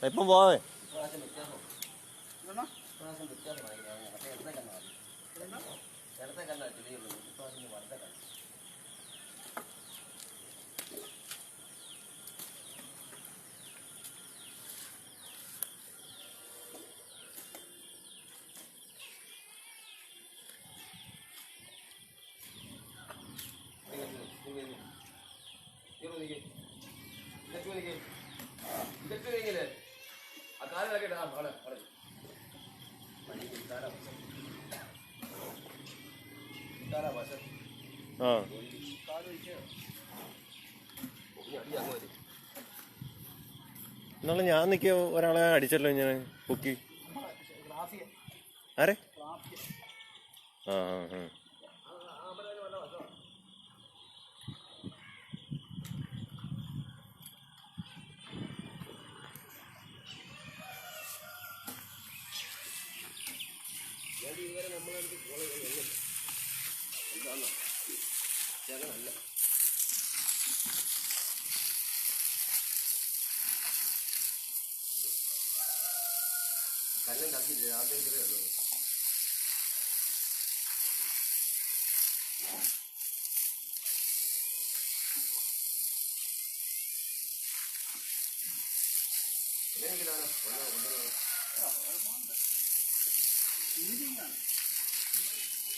ഇപ്പം പോവേ എന്നാലും ഞാൻ നിൽക്കിയ ഒരാളെ അടിച്ചല്ലോ ഞാൻ പൊക്കി. ആരെ? ആ ആ കല്ലും തട്ടില്ല ആദ്യം ഉള്ളൂ.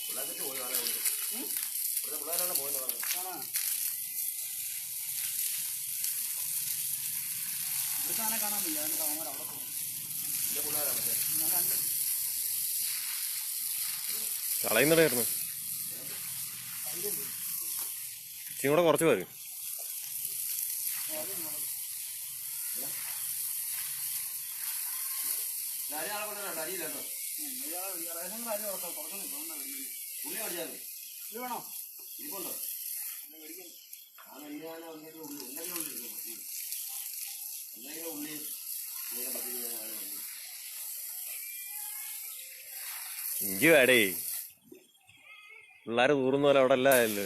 പിള്ളേർക്ക് പോയി കാണാൻ ഇവിടെ പിള്ളേരാണ് പോയെന്ന് പറഞ്ഞു. കാണാൻ വയ്യ അവിടെ പോകും. കളയുന്നതായിരുന്നു ഇച്ചിരി കുറച്ച് പേര്. ഇഞ്ചി വേടേ പിള്ളേര് തൂറുന്ന പോലെ അവിടെ എല്ലാം ആയല്ലോ.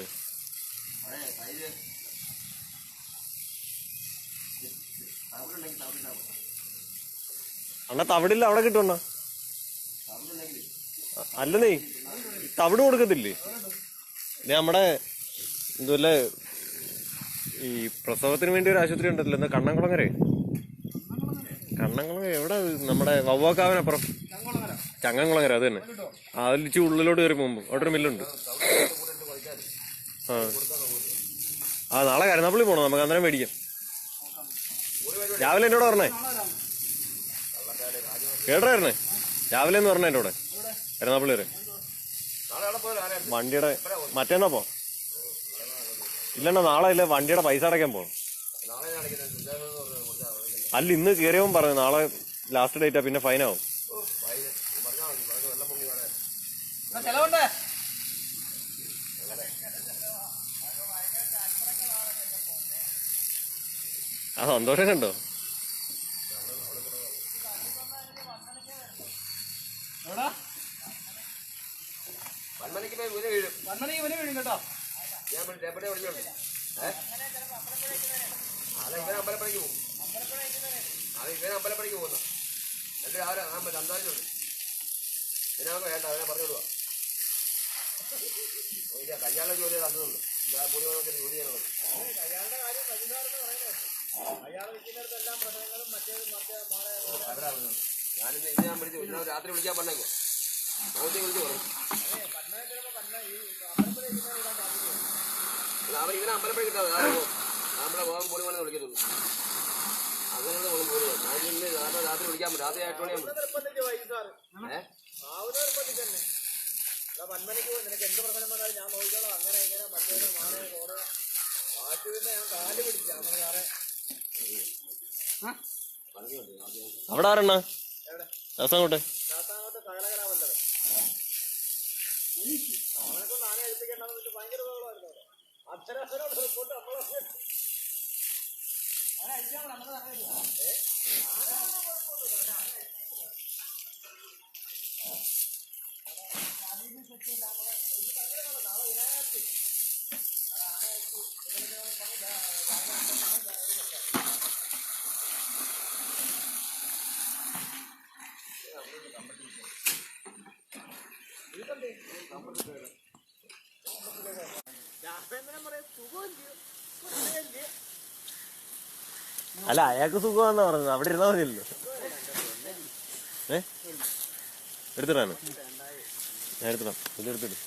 അണ്ണാ തവിടില്ല അവിടെ കിട്ടുവണ്ണ. അല്ലന്നേ തവിട് കൊടുക്കത്തില്ലേ നമ്മുടെ എന്തുവല്ല ഈ പ്രസവത്തിന് വേണ്ടി ഒരു ആശുപത്രി ഉണ്ടല്ലോ എന്താ കണ്ണംകുളങ്ങര എവിടെ നമ്മുടെ വവ്വാക്കാവിനപ്പുറം ചങ്ങംകുളങ്ങര അത് തന്നെ. അതിൽ ഇച്ചിരി ഉള്ളിലോട്ട് കയറി പോകുമ്പോ അവിടെ ഒരു മില്ലുണ്ട്. ആ നാളെ കരുനാപ്പള്ളി പോണം നമുക്ക് അന്നേരം മേടിക്കാം. രാവിലെ എന്നോട് പറഞ്ഞേ കേട്ടായിരുന്നേ രാവിലെ എന്ന് പറഞ്ഞ എന്നോട് കരുനാപ്പള്ളി വരെ വണ്ടിയുടെ മറ്റേന്നാ പോ. ഇല്ലണ്ണ നാളെ ഇല്ല വണ്ടിയുടെ പൈസ അടയ്ക്കാൻ പോണം. അല്ല ഇന്ന് കയറിയവൻ പറഞ്ഞു നാളെ ലാസ്റ്റ് ഡേറ്റാ പിന്നെ ഫൈനാവും. ആ സന്തോഷം കണ്ടോ? അമ്പലപ്പണിക്ക് പോകും. അത് ഇവരെ അമ്പലപ്പണിക്ക് പോകുന്നു. എന്നിട്ട് രാവിലെ സംസാരിച്ചുണ്ട് ഇതിനൊക്കെ വേണ്ട അതിനെ പറഞ്ഞോളുക. കല്യാണ ജോലി തന്നതുണ്ട് ജോലി ചെയ്യാനുള്ളത്. ഞാനിന്ന് ഇന്ന് ഞാൻ വിളിച്ചു ഇന്ന് രാത്രി വിളിക്കാൻ പറഞ്ഞേക്കോ നോക്കി വിളിച്ചു പറഞ്ഞു. അവർ ഇങ്ങനെ അമ്പലപ്പഴി കിട്ടാതെ നമ്മളെ പോകാൻ പോലും വേണമെന്ന് വിളിക്കത്തുള്ളൂ. അങ്ങനെയുള്ള പോലും പോലും ഞാൻ ഇന്ന് രാത്രി വിളിക്കാൻ പറ്റും. രാത്രി 8 മണിയാകുമ്പോൾ പന്മനിക്ക് നിനക്ക് എന്ത് പ്രശ്നം വന്നാലും ഞാൻ നോക്കിക്കോളാം. അങ്ങനെ ഇങ്ങനെ മറ്റേ മാനേ കോറ് വാശി പിന്നെ ഞാൻ കാല് പിടിച്ച അങ്ങനെ സാറേ അവിടെ ആരെണ്ണ ശാസ്താങ്കോട്ടെ സകലകലാമല്ലത് അവനെക്കൊണ്ട് ആനെ എടുപ്പിക്കേണ്ടെന്ന് വെച്ച് ഭയങ്കര ബഹളമായിരുന്നു. അവിടെ അച്ഛനോട് റിപ്പോർട്ട് നമ്മളെ അല്ല അയാൾക്ക് സുഖമാണെന്നാ പറഞ്ഞത്. അവിടെ ഇരുന്നാ മതിയല്ലോ. എടുത്തിടാനോ? ഞാൻ എടുത്തിടാം. ഇത് എടുത്തിടാം.